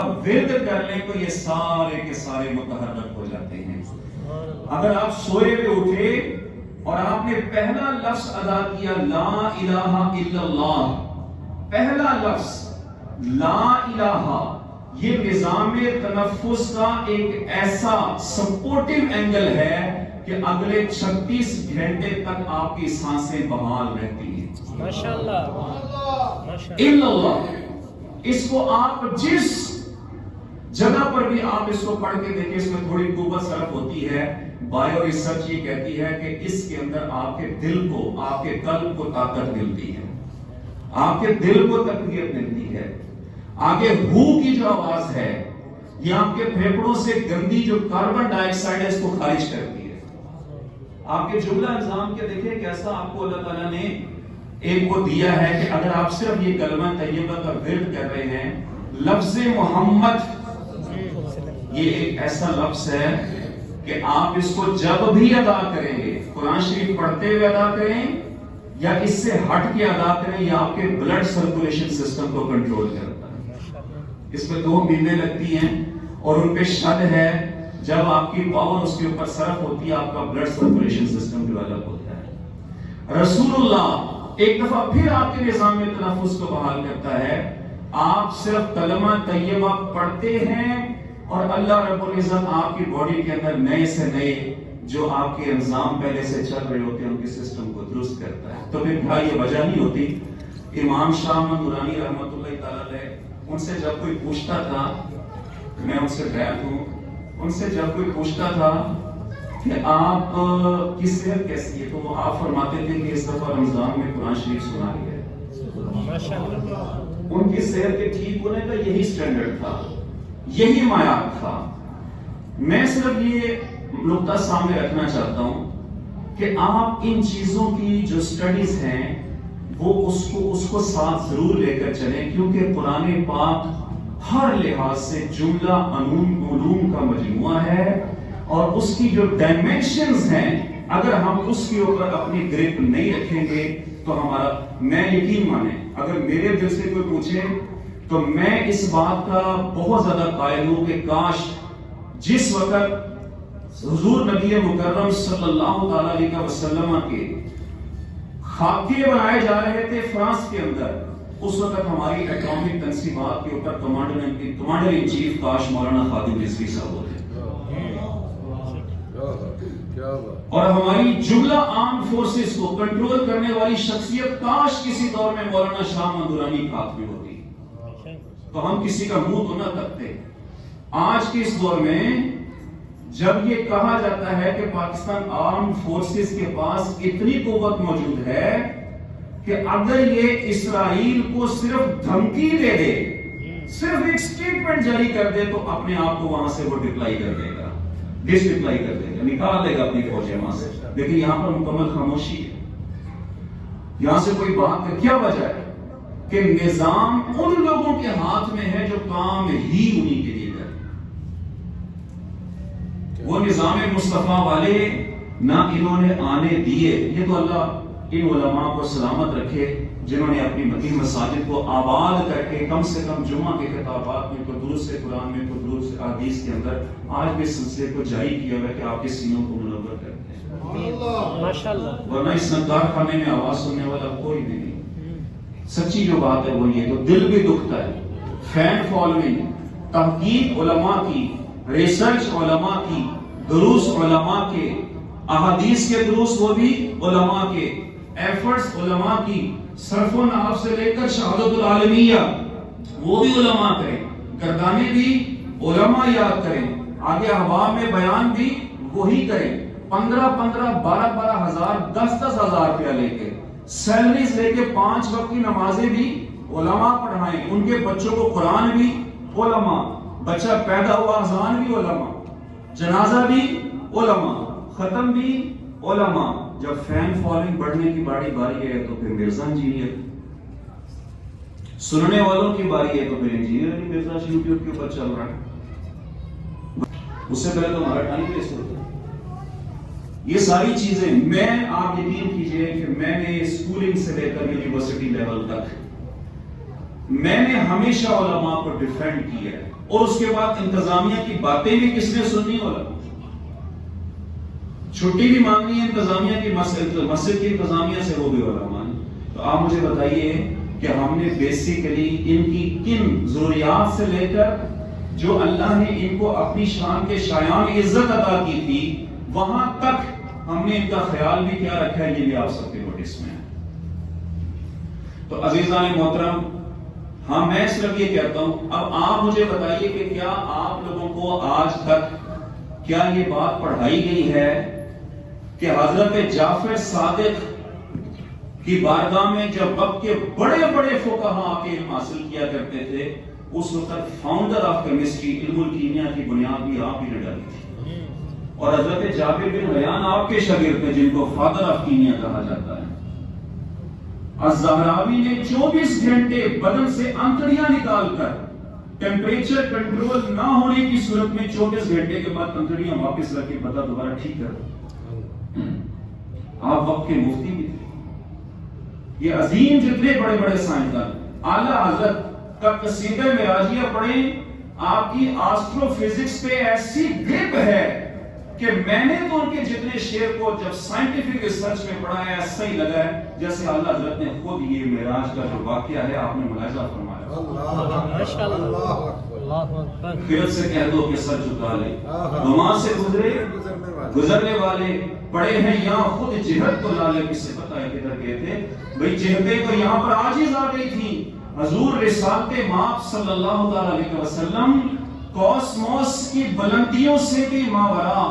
ورد کر لیں تو یہ سارے کے سارے متحرک ہو جاتے ہیں. اگر آپ سوئے ہوئے اٹھے اور آپ نے پہلا لفظ ادا کیا لا الہ الا اللہ، پہلا لفظ لا الہ، یہ نظام تنفس کا ایک ایسا سپورٹیو اینگل ہے کہ اگلے 36 گھنٹے تک آپ کی سانسیں بحال رہتی ہیں. ماشاءاللہ الا اللہ. اس کو آپ جس جگہ پر بھی آپ اس کو پڑھ کے دیکھیں، اس میں تھوڑی قوت صرف ہوتی ہے. بایو ریسرچ یہ کہتی ہے کہ اس کے اندر آپ کے دل کو، آپ کے قلب کو طاقت ملتی ہے، آپ کے دل کو تقویت ملتی ہے. آگے ہو کی جو آواز ہے یہ آپ کے پھیپھڑوں سے گندی جو کاربن ڈائی آکسائڈ ہے اس کو خارج کرتی ہے. آپ کے جملہ انظام کے دیکھیں کیسا آپ کو اللہ تعالیٰ نے ایک کو دیا ہے کہ اگر آپ صرف یہ کلمہ طیبہ کا ورد کر رہے ہیں، لفظ محمد یہ ایک ایسا لفظ ہے کہ آپ اس کو جب بھی ادا کریں گے، قرآن شریف پڑھتے ہوئے ادا کریں یا اس سے ہٹ کے ادا کریں، یا آپ کے بلڈ سرکولیشن سسٹم کو کنٹرول کرتا ہے. اس میں 2 مہینے لگتی ہیں اور ان پہ شد ہے. جب آپ کی پاور اس کے اوپر صرف ہوتی ہے، آپ کا بلڈ سرکولیشن سسٹم ڈیولپ ہوتا ہے. رسول اللہ ایک دفعہ پھر آپ کے نظام میں تنفس کو بحال کرتا ہے. آپ صرف کلمہ طیبہ پڑھتے ہیں اور اللہ رب العزت آپ کی باڈی کے اندر نئے سے نئے جو آپ کے انظام پہلے سے چل رہے ہوتے ہیں ان کے سسٹم کو درست کرتا ہے. تو پھر بھائی یہ وجہ نہیں ہوتی. امام شاہ احمد نورانی رحمۃ اللہ تعالی علیہ، ان سے جب کوئی پوچھتا تھا، میں ان سے بیعت ہوں، ان سے جب کوئی پوچھتا تھا کہ آپ کی صحت کیسی ہے، تو وہ آپ فرماتے تھے کہ اس دفعہ رمضان میں قرآن شریف سنا لیا ہے. ان کی صحت کے ٹھیک ہونے کا یہی سٹینڈرڈ تھا، یہی معیار تھا. میں صرف یہ نقطہ سامنے رکھنا چاہتا ہوں کہ آپ ان چیزوں کی جو سٹڈیز ہیں وہ اس کو ساتھ ضرور لے کر چلیں، کیونکہ قرآن پاک ہر لحاظ سے جملہ علوم کا مجموعہ ہے اور اس کی جو ڈائمینشنز ہیں اگر ہم اس کے اوپر اپنی گرپ نہیں رکھیں گے تو ہمارا، میں یقین مانیں اگر میرے دل سے کوئی پوچھے تو میں اس بات کا بہت زیادہ قائل ہوں کہ کاش جس وقت حضور نبی مکرم صلی اللہ تعالی علیہ وسلم کے خاکے بنائے جا رہے تھے فرانس کے اندر، اس وقت ہماری اٹامک تنصیبات کے اوپر کمانڈر ان چیف کاش مولانا خادم رضوی صاحب ہوتے، اور ہماری جملہ آرم فورسز کو کنٹرول کرنے والی شخصیت کاش کسی دور میں مولانا شاہ احمد نورانی خاتمی ہوتی، تو ہم کسی کا منہ تو نہ تکتے. آج کے اس دور میں جب یہ کہا جاتا ہے کہ پاکستان آرم فورسز کے پاس اتنی قوت موجود ہے کہ اگر یہ اسرائیل کو صرف دھمکی دے دے، صرف ایک سٹیٹمنٹ جاری کر دے تو اپنے آپ کو وہاں سے وہ ڈپلائی کر دے گا، ڈس ڈپلائی کر دے گا، نکال دے گا اپنی فوجیں وہاں سے. لیکن یہاں پر مکمل خاموشی ہے، یہاں سے کوئی بات کا کیا وجہ ہے کہ نظام ان لوگوں کے ہاتھ میں ہے جو کام ہی انہی کے لیے کرتے. وہ نظام مصطفیٰ والے نہ انہوں نے آنے دیے. یہ تو اللہ ان علماء کو سلامت رکھے جنہوں نے اپنی مدینہ مساجد کو آباد کر کے کم سے کم جمعہ کے خطابات میں، تو درود سے قرآن میں، تو درود سے حدیث کے اندر آج بھی سلسلے کو جاری کیا ہوا ہے کہ آپ کے سینوں کو منور کرتے ہیں. ورنہ اس کارخانے میں آواز سننے والا کوئی بھی نہیں. سچی جو بات ہے وہ یہ، تو دل بھی دکھتا ہے. فین فالوئنگ، تحقیق علماء کی، ریسرچ علماء کی، دروس علماء کے، احادیث کے دروس وہ بھی علماء کے، ایفرٹس علماء کی، صرف و نحو سے لے کر شہادت العالمیہ وہ بھی علماء کریں، گردانے بھی علماء یاد کریں، آگے احباب میں بیان بھی وہی کریں. 15 12 ہزار 10 ہزار روپیہ لے کے سیلریز لے کے 5 وقت کی نمازیں بھی علماء پڑھائیں، ان کے بچوں کو قرآن بھی علماء، بچہ پیدا ہوا اذان بھی علماء، جنازہ بھی علماء، ختم بھی علماء. جب فین فالوئنگ بڑھنے کی باری ہے تو پھر مرزا انجینئر، سننے والوں کی باری ہے تو پھر انجینئر علی مرزا یوٹیوب کے اوپر چل رہا ہے. اس سے پہلے تو ہمارا ٹائم ویسٹ ہوتا ہے. یہ ساری چیزیں میں، آپ یقین کیجئے کہ میں نے اسکولنگ سے لے کر یونیورسٹی لیول تک میں نے ہمیشہ علماء کو ڈیفینڈ کیا ہے، اور اس کے بعد انتظامیہ کی باتیں بھی کس نے سنی؟ علماء۔ چھٹی بھی مانگنی ہے انتظامیہ کی، مسجد کی انتظامیہ سے، وہ بھی علماء نے۔ تو آپ مجھے بتائیے کہ ہم نے بیسیکلی ان کی کن ضروریات سے لے کر جو اللہ نے ان کو اپنی شان کے شایان عزت عطا کی تھی وہاں تک ہم نے ان کا خیال بھی کیا رکھا ہے، یہ بھی آپ سب کے نوٹس میں ہے۔ تو عزیزان محترم، ہاں میں صرف یہ کہتا ہوں، اب آپ مجھے بتائیے کہ کیا آپ لوگوں کو آج تک کیا یہ بات پڑھائی گئی ہے کہ حضرت جعفر صادق کی بارگاہ میں جب وقت کے بڑے بڑے فقہاء آ کے علم حاصل کیا کرتے تھے، اس وقت فاؤنڈر آف کیمسٹری، علم الکیمیا کی بنیاد بھی آپ ہی نے ڈالی تھی، اور حضرت جابر بن حیان آپ کے شاگرد تھے جن کو فادر آف کیمیا کہا جاتا ہے۔ الزہراوی نے 24 گھنٹے بدن سے انتڑیاں نکال کر ٹیمپریچر کنٹرول نہ ہونے کی صورت میں 24 گھنٹے کے بعد انتڑیاں واپس رکھ کے پتہ دوبارہ ٹھیک کر۔ آپ وقت کے مفتی بھی تھے۔ یہ عظیم جتنے بڑے بڑے سائنسدان، اعلیٰ حضرت کا قصیدہ معراجیہ پڑھیں، آپ کی آسٹرو فزکس پہ ایسی گرپ ہے کہ میں نے تو ان کے جتنے شعر کو جب سائنٹیفک ریسرچ میں پڑھا ہے ایسا ہی لگا ہے جیسے اعلیٰ حضرت نے خود یہ معراج کا جو واقعہ ہے آپ نے ملاحظہ فرمایا۔ پھر سے کہہ دو کہ سر جھکا لے، وہاں سے گزرنے والے پڑے ہیں یہاں خود جہت کو لالے، کس سے پتہ ہے کدھر گئے تھے بھئی، جہتیں تو یہاں پر عاجز آ گئی تھی۔ حضور رسالت مآب صلی اللہ علیہ وسلم کوسموس کی بلندیوں سے بھی ماورا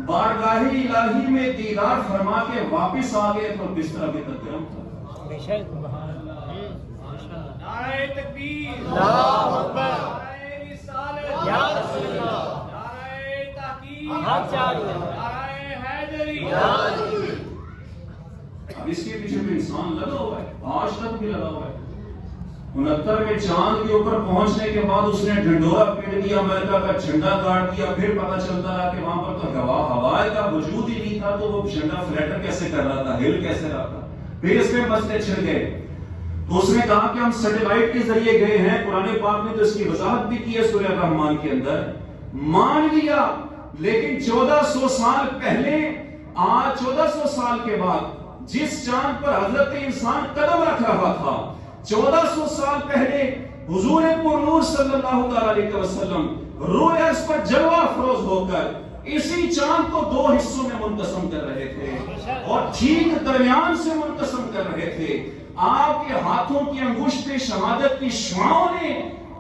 بارگاہ الہی میں دیدار فرما کے واپس آ گئے تو بستر ابھی تک گرم تھا۔ نعرہ تکبیر، اللہ اکبر، نعرہ رسالت، یا رسول اللہ، نعرہ تحقیق، نعرہ حیدری۔ اب اس کے پیچھے بھی انسان لگا ہوا ہے، آج تک بھی لگا ہوا ہے۔ 69 میں چاند کے اوپر پہنچنے کے بعد اس نے ڈنڈورا پیٹ دیا، امریکہ کا جھنڈا کاٹ دیا، پھر پتہ چلتا رہا کہ وہاں پر تو ہوا کا وجود ہی نہیں تھا، تو وہ جھنڈا فلیٹر کیسے کر رہا تھا، ہل کیسے رہا تھا۔ پھر اس میں مسئلے چھڑ گئے، تو اس نے کہا کہ ہم سیٹلائٹ کے ذریعے گئے ہیں، قرآن پاک نے تو اس کی وضاحت بھی کی ہے سورہ رحمان کے اندر، مان لیا۔ لیکن 1400 سال پہلے، آج 1400 سال کے بعد جس چاند پر حضرت انسان قدم رکھ رہا تھا، 1400 سال پہلے حضور پرنور صلی اللہ علیہ وسلم روح ارض پر جلوہ افروز ہو کر اسی چاند کو 2 حصوں میں منقسم کر رہے تھے اور ٹھیک درمیان سے منقسم کر رہے تھے۔ آپ کے ہاتھوں کی انگشت شہادت کی شعاعوں نے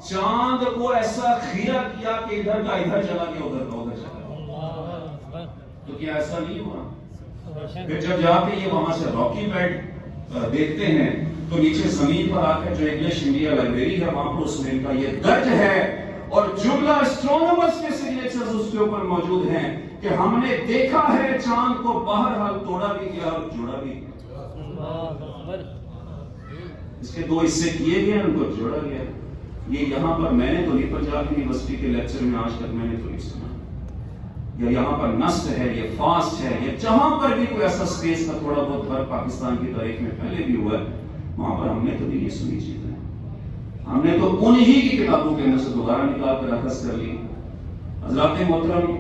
چاند کو ایسا خیرہ کیا کہ ادھر کا ادھر چلا گیا، ادھر کا ادھر چلا گیا۔ تو کیا ایسا نہیں ہوا؟ پھر جب جا کے یہ وہاں سے راکی بیڈ دیکھتے ہیں تو نیچے زمین پر آ کر جو انگلش انڈیا لائبریری ہے وہاں پر اس میں ان کا یہ درج ہے، اور جملہ اسٹرونومرز کے سگنیچرز اس کے اوپر موجود ہیں کہ ہم نے دیکھا ہے چاند کو بہرحال توڑا بھی گیا اور جوڑا بھی گیا۔ اس کے 2 حصے کیے گئے، ان کو جوڑا گیا۔ یہ یہاں پر میں نے تو نہیں، پنجاب یونیورسٹی کے لیکچر میں آج تک میں نے تو نہیں سنا، یا یہاں پر نسٹ ہے، یہ فاسٹ ہے، یا جہاں پر بھی کوئی ایسا سپیس کا تھوڑا بہت فرق پاکستان کی تاریخ میں پہلے بھی ہوا ہے، وہاں پر ہم نے تو نہیں سنی چیزیں، ہم نے تو انہی کی کتابوں کے اندر سے دوبارہ نکال کر اخذ کر لی۔ حضرات محترم،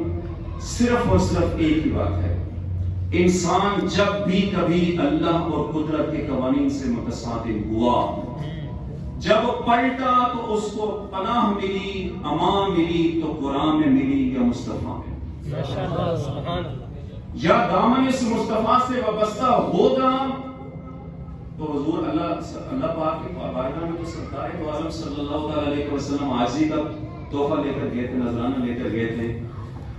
صرف اور صرف ایک ہی بات ہے، انسان جب بھی کبھی اللہ اور قدرت کے قوانین سے متصادم ہوا، جب پلٹا تو اس کو پناہ ملی، امان ملی، تو قرآن میں ملی یا مصطفیٰ میں، یا دامن اس مصطفیٰ سے وابستہ ہوگا تو حضور اللہ پاک کے بارگاہ میں تو سرکار دو عالم صلی اللہ علیہ وسلم عاجزی کا تحفہ لے کر گئے تھے، نذرانہ لے کر گئے تھے،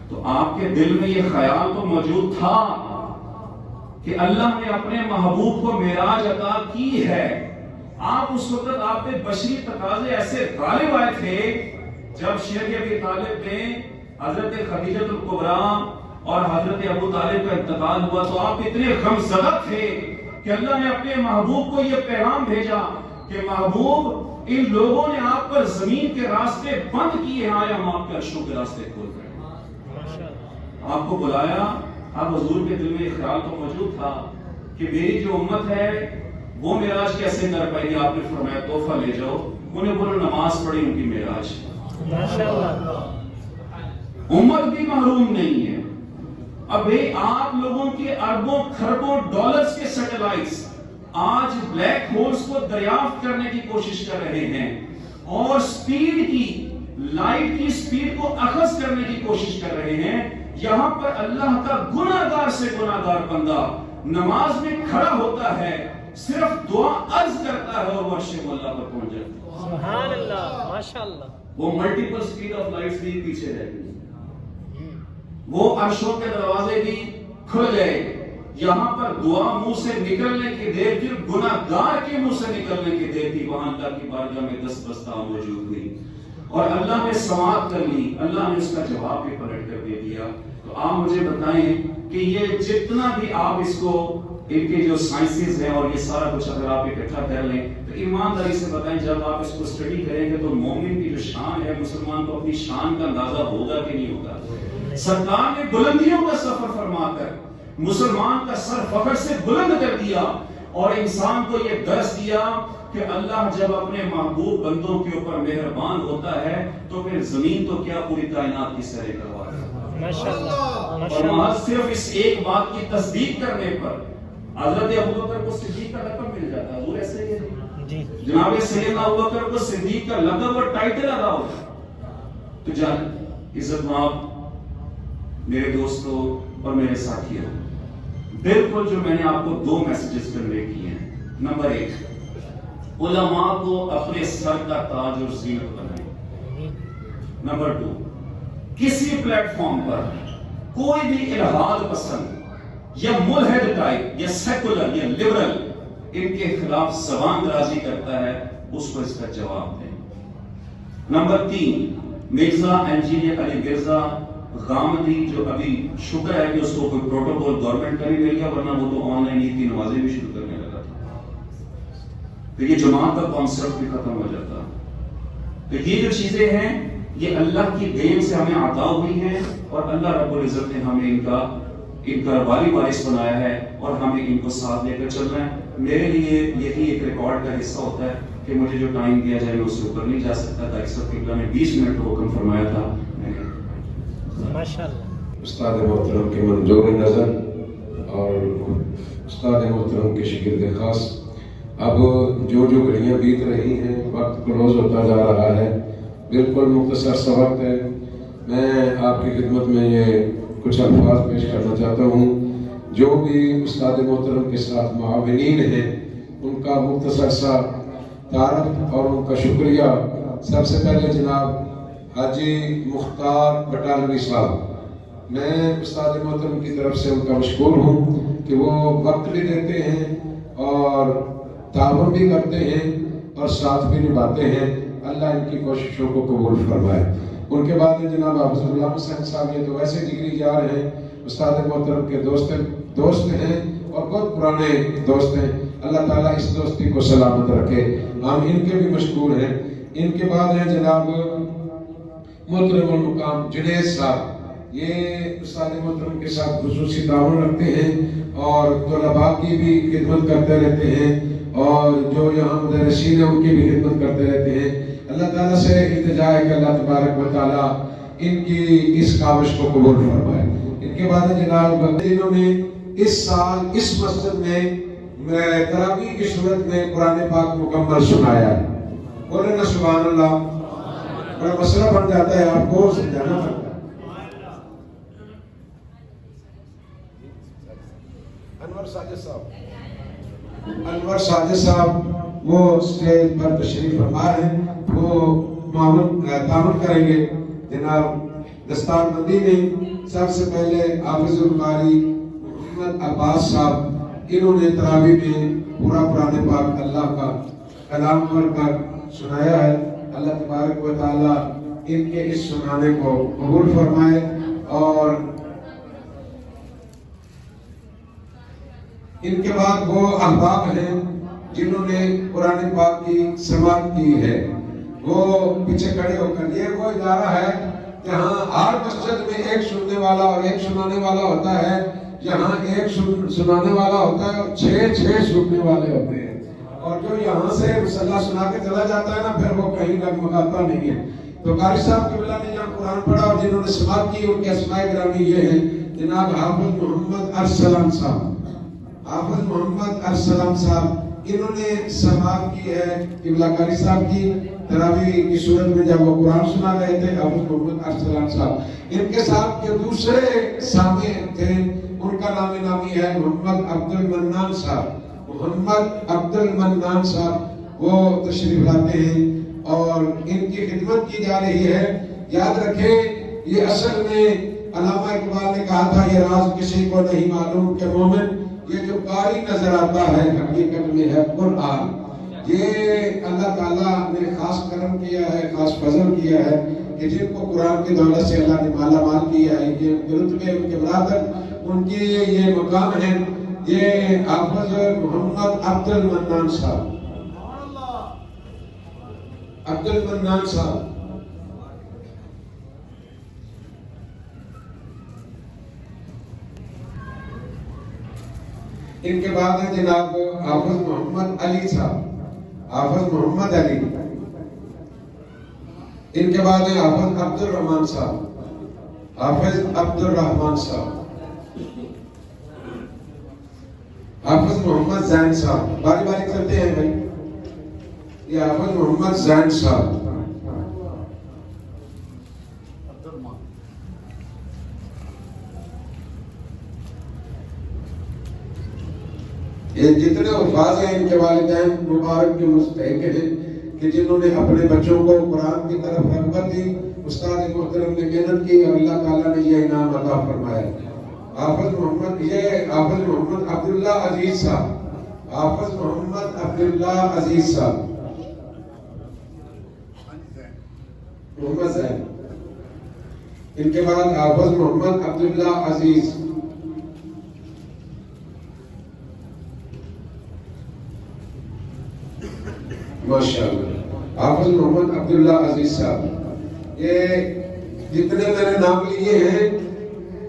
تو آپ کے دل میں یہ خیال تو موجود تھا کہ اللہ نے اپنے محبوب کو معراج عطا کی ہے۔ آپ اس وقت آپ پہ بشری تقاضے ایسے غالب آئے تھے، جب شیر ابی طالب نے حضرت خدیجہ الکبریٰ اور حضرت ابو طالب کا انتقال ہوا تو آپ اتنے غمزدہ تھے کہ اللہ نے اپنے محبوب کو یہ پیغام بھیجا کہ محبوب، ان لوگوں نے آپ پر زمین کے راستے بند کیے ہیں، آیا ہم آپ کے عرشوں کے راستے کھول کر آپ کو بلایا۔ اب حضور کے دل میں ایک خیال تو موجود تھا کہ میری جو امت ہے وہ معراج کیسے کر پائے گی؟ آپ نے فرمایا تحفہ لے جاؤ، انہیں بولو نماز پڑھی ان کی معراج. ماشاءاللہ. امت بھی محروم نہیں ہے. ابھی آپ لوگوں کے اربوں خربوں ڈالرز کے سیٹلائٹس آج بلیک ہولز کو دریافت کرنے کی کوشش کر رہے ہیں اور سپیڈ کی لائٹ کی سپیڈ کو اخذ کرنے کی کوشش کر رہے ہیں. یہاں پر اللہ کا گناہگار سے گناہگار بندہ نماز میں کھڑا ہوتا ہے, صرف دعا عرض کرتا ہے اور وہ عرش مولا پر پہنچ جاتا ہے. سبحان اللہ. ماشاءاللہ. وہ ملٹیپل سپیڈ آف لائٹس بھی پیچھے رہ گئی, وہ عرشوں کے دروازے بھی کھل گئے. یہاں پر دعا منہ سے نکلنے کی دیر تھی, گناہگار کے منہ سے نکلنے کی دیر تھی, وہاں اللہ کی بارگاہ میں دست بستہ موجود ہوئی اور اللہ نے سماعت کر لی. اللہ نے اس کا جواب بھی پلٹ کر دے دیا. تو آپ مجھے بتائیں کہ یہ جتنا بھی آپ اس کو ان کے جو سائنسز ہیں اور یہ سارا کچھ اگر آپ اکٹھا کر لیں تو ایمانداری سے بتائیں جب آپ اس کو اسٹڈی کریں گے تو مومن کی جو شان ہے, مسلمان کو اپنی شان کا اندازہ ہوگا کہ نہیں ہوگا. سرکار نے بلندیوں کا سفر فرما کر مسلمان کا سر فخر سے بلند کر دیا اور انسان کو یہ درس دیا کہ اللہ جب اپنے محبوب بندوں کے اوپر مہربان ہوتا ہے تو پھر زمین تو کیا پوری کائنات کی سیر کروا ہے. اور محض صرف اس ایک بات کی تصدیق کرنے پر حضرت ابوبکر کو صدیق کا لقب مل جاتا ہے. حضور ایسے ہی ہے, جناب سیدنا ابوبکر کو صدیق کا لقب اور ٹائٹل ادا ہوتا ہے. تو جان عزت مآب میرے دوستوں اور میرے ساتھیوں, بالکل جو میں نے آپ کو 2 میسیجز کنوے کیے ہیں. نمبر 1, علماء کو اپنے سر کا تاج اور زینت بنائیں. نمبر 2, کسی پلیٹ فارم پر کوئی بھی الہاد پسند یا ملحد ٹائپ یا سیکولر یا لبرل ان کے خلاف زبان درازی کرتا ہے, اس کو اس کا جواب دیں. نمبر 3, مرزا انجینئر علی مرزا غامدی, جو ابھی شکر ہے کہ اس کو کوئی پروٹوکول گورنمنٹ کا نہیں مل گیا, ورنہ وہ تو آن لائن عید کی نمازیں بھی شروع کرنے لگا تھا, پھر یہ جماعت کا کانسیپٹ بھی ختم ہو جاتا. تو یہ جو چیزیں ہیں یہ اللہ کی دین سے ہمیں عطا ہوئی ہیں اور اللہ رب العزت نے ہمیں ان کا والی وارث بنایا ہے اور ہمیں ان کو ساتھ لے کر چلنا ہے. میرے لیے یہی ایک ریکارڈ کا حصہ ہوتا ہے کہ مجھے جو ٹائم دیا جائے میں اس سے اوپر نہیں جا سکتا تھا. اس وقت اللہ نے 20 منٹ کو حکم فرمایا تھا. استاد محترم کے منظور نظر اور استاد محترم کے شاگرد خاص, اب جو گھڑیاں بیت رہی ہیں وقت کلوز ہوتا جا رہا ہے, بالکل مختصر سا وقت ہے. میں آپ کی خدمت میں یہ کچھ الفاظ پیش کرنا چاہتا ہوں. جو بھی استاد محترم کے ساتھ معاونین ہیں ان کا مختصر سا تعارف اور ان کا شکریہ. سب سے پہلے جناب حاجی مختار بٹالوی صاحب, میں استاد محترم کی طرف سے ان کا مشکور ہوں کہ وہ وقت بھی دیتے ہیں اور تعاون بھی کرتے ہیں اور ساتھ بھی نبھاتے ہیں. اللہ ان کی کوششوں کو قبول فرمائے. ان کے بعد جناب حافظ غلام حسین صاحب, یہ تو ویسے جگری یار ہیں, استاد محترم کے دوست ہیں اور بہت پرانے دوست ہیں. اللہ تعالیٰ اس دوستی کو سلامت رکھے. ہم ان کے بھی مشکور ہیں. ان کے بعد ہیں جناب محترم المقام جنید صاحب, یہ استاد محترم کے ساتھ خصوصی تعاون رکھتے ہیں اور طلباء کی بھی خدمت کرتے رہتے ہیں اور جو یہاں مدرسین ہیں ان کی بھی خدمت کرتے رہتے ہیں. اللہ تعالیٰ سے التجا ہے کہ اللہ تبارک و تعالیٰ ان کی اس کاوش کو قبول فرمائے. ان کے بعد جناب انہوں نے اس سال اس مسجد میں تراویح کی صورت میں قرآن پاک مکمل سنایا ہے. بولے نا سبحان اللہ. بڑا مسئلہ بن جاتا ہے, آپ کو سمجھانا پڑتا ہے. انور ساجد صاحب وہ اسٹیج پر تشریف فرما ہیں, وہ تعاون کریں گے. جناب دستار بندی میں سب سے پہلے حافظ القاری محمد عباس صاحب, انہوں نے تراویح میں پورا قرآن پاک اللہ کا کلام پڑھ کر سنایا ہے. اللہ تبارک و تعالیٰ ان کے اس سنانے کو قبول فرمائے. اور ان کے بعد وہ احباب ہیں جنہوں نے قرآن پاک کی سماعت کی ہے, وہ پیچھے کھڑے ہو کر. یہ وہ ادارہ ہے جہاں ہر مسجد میں ایک سننے والا اور ایک سنانے والا ہوتا ہے, جہاں ایک سنانے والا ہوتا ہے اور 6 سننے والے ہوتے ہیں. اور جو یہاں سے مسئلہ سنا کے چلا جاتا ہے نا پھر وہ کہیں ڈگمگاتا نہیں ہے. تو قاری صاحب قبلہ نے جہاں قرآن پڑھا اور جنہوں نے سماعت کی ان کے اسماء گرامی یہ ہیں جناب حافظ محمد ارسلان صاحب. حافظ محمد ارسلان صاحب انہوں نے سماعت کی ہے قبلہ قاری صاحب کی تراویح کی صورت میں جب وہ قرآن سنا رہے تھے. حافظ محمد ارسلان صاحب ان کے ساتھ جو دوسرے سامع تھے ان کا نامی ہے محمد عبد المنان صاحب. محمد عبد المنان صاحب وہ تشریف لاتے ہیں اور ان کی خدمت کی جا رہی ہے. یاد رکھیں یہ اصل میں علامہ اقبال نے کہا تھا یہ راز کسی کو نہیں معلوم کہ مومن یہ جو قاری نظر آتا ہے حقیقت میں ہے قرآن. یہ اللہ تعالیٰ نے خاص کرم کیا ہے خاص فضل کیا ہے کہ جن کو قرآن کی دولت سے اللہ نے مالا مال کیا ہے یہ ان کے رتبے ان کے برادر ان کی یہ مقام ہے. یہ حافظ محمد عبد المنان صاحب عبد المنان صاحب ان کے بعد ہے جناب حافظ محمد علی صاحب. حافظ محمد علی ان کے بعد ہے حافظ عبد الرحمن صاحب. حافظ عبد الرحمن صاحب. حافظ محمد زین صاحب باری باری کرتے ہیں بھائی. یہ حافظ محمد زین صاحب. یہ جتنے حفاظ ہیں ان کے والدین مبارک کے مستحق ہیں کہ جنہوں نے اپنے بچوں کو قرآن کی طرف رغبت دی. استاد محترم نے محنت کی اور اللہ تعالیٰ نے یہ انعام عطا فرمایا. حافظ محمد یہ حافظ محمد عبداللہ عزیز صاحب. حافظ محمد عبداللہ عزیز صاحب. محمد زین ان کے بعد حافظ محمد عبداللہ عزیز. ماشاءاللہ حافظ محمد عبداللہ عزیز صاحب. یہ جتنے میں نے نام لیے ہیں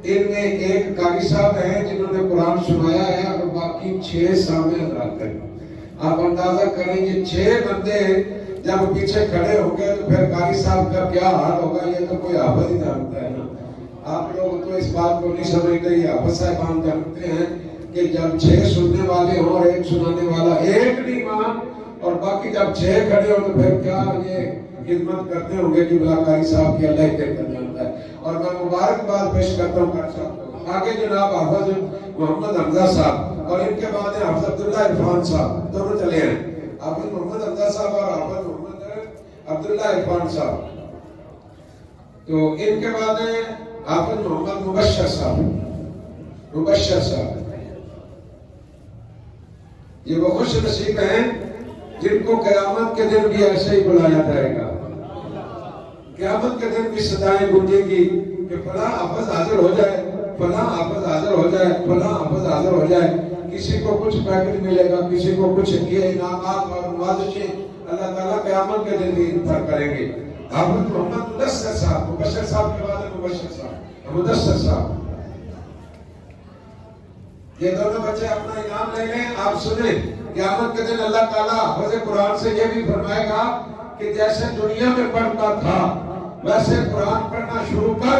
ان میں ایک قاری صاحب ہیں جنہوں نے قرآن سنایا ہے اور باقی 6 سامع حضرات ہیں. آپ اندازہ کریں یہ 6 بندے جب پیچھے کھڑے ہو گئے تو پھر قاری صاحب کا کیا حال ہوگا یہ تو کوئی حافظ ہی جانتا ہے نا. آپ لوگ تو اس بات کو نہیں سمجھتے. یہ حافظ صاحبان جانتے ہیں کہ جب 6 سننے والے ہوں اور ایک سنانے والا ایک نہیں مان اور باقی جب 6 کھڑے ہو تو پھر کیا یہ خدمت کرتے ہوں گے کہ قاری صاحب کی اللہ ہی جانتا ہے. اور میں مبارکباد پیش کرتا ہوں قاری صاحب کو. آگے جناب حافظ محمد حمزہ صاحب اور ان کے بعد حافظ عبداللہ عرفان صاحب دونوں چلے ہیں. حافظ محمد حمزہ صاحب اور حافظ محمد عبداللہ عرفان صاحب. تو ان کے بعد حافظ محمد مبشر صاحب. مبشر صاحب یہ وہ خوش نصیب ہیں جن کو قیامت کے دن بھی ایسے ہی بلایا جائے گا. قیامت کے دن بھی صدائیں گونجے گی کہ فلاں حافظ حاضر ہو جائے فلاں حافظ حاضر ہو جائے فلاں حافظ حاضر ہو جائے. کسی کو کچھ پیکٹ ملے گا کسی کو کچھ یہ انعامات اور نوازشیں اللہ تعالیٰ قیامت کے دن بھی انفر کریں گے. حافظ محمد مدثر صاحب. مبشر صاحب کے بعد مبشر صاحب مدثر صاحب. یہ دونوں بچے اپنا انعام لے لیں. آپ سنیں قیامت کے دن اللہ تعالیٰ حافظ قرآن سے یہ بھی فرمائے گا کہ جیسے دنیا میں پڑھتا تھا ویسے قرآن پڑھنا شروع کر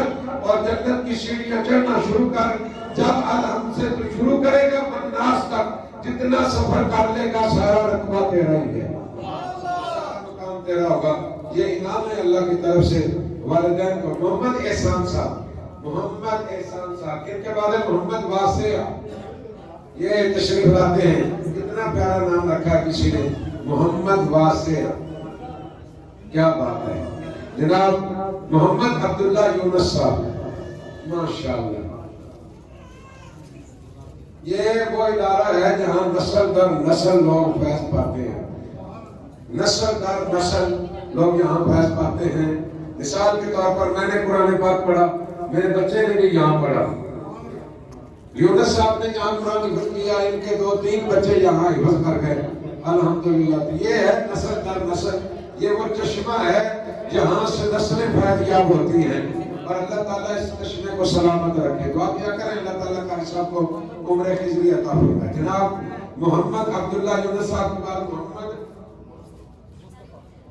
اور جنت کی سیڑھیاں چڑھنا شروع کر. جب الحمد سے تو شروع کرے گا مناس تک جتنا سفر کر لے گا سارا رقبہ تیرا ہی ہے. سارا مقام تیرا ہوگا. یہ انعام ہے اللہ کی طرف سے والدین کو. محمد احسان صاحب. محمد احسان صاحب. ان کے بعد محمد واسع یہ تشریف لاتے ہیں. کتنا پیارا نام رکھا ہے کسی نے محمد واسع. کیا بات ہے. جناب محمد عبداللہ یونس صاحب. ماشاءاللہ یہ وہ ادارہ ہے جہاں نسل در نسل لوگ فیض پاتے ہیں. نسل در نسل لوگ یہاں فیض پاتے ہیں. مثال کے طور پر میں نے قرآن پاک پڑھا میرے بچے نے بھی یہاں پڑھا. یونس صاحب نے جہاں قرآن حفظ کیا ان کے 2-3 بچے یہاں حفظ کر گئے الحمدللہ. یہ ہے نسل در نسل. یہ وہ چشمہ ہے جہاں سے نسلیں فیض یاب ہوتی ہیں اور اللہ تعالیٰ اس چشمے کو سلامت رکھے. دعا کیا کریں اللہ تعالیٰ قاری صاحب کو عمر خضری عطا فرمائے. جناب محمد عبداللہ یونس صاحب کے بعد محمد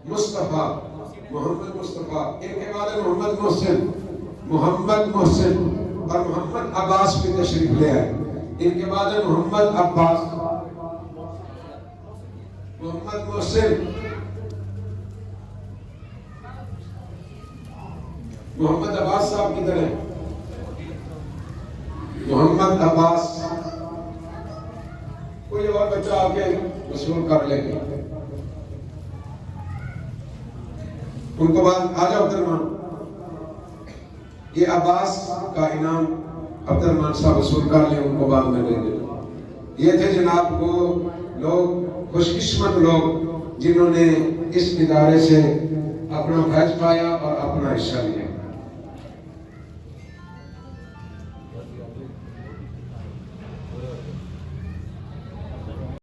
مصطفیٰ، محمد مصطفیٰ، ان کے بعد محمد محسن اور محمد عباس بھی تشریف لے آئے، ان کے بعد محمد عباس، محمد محسن، محمد عباس صاحب کدھر ہیں؟ محمد عباس، کوئی اور بچہ آ کے وصول کر لے گا، ان کو بعد آ جاؤ عبد الرحمان، یہ عباس کا انعام عبد الرحمان صاحب وصول کر لیں، ان کو بعد میں دے دیں۔ یہ تھے جناب وہ لوگ، خوش قسمت لوگ جنہوں نے اس ادارے سے اپنا فیض پایا اور اپنا حصہ لیا۔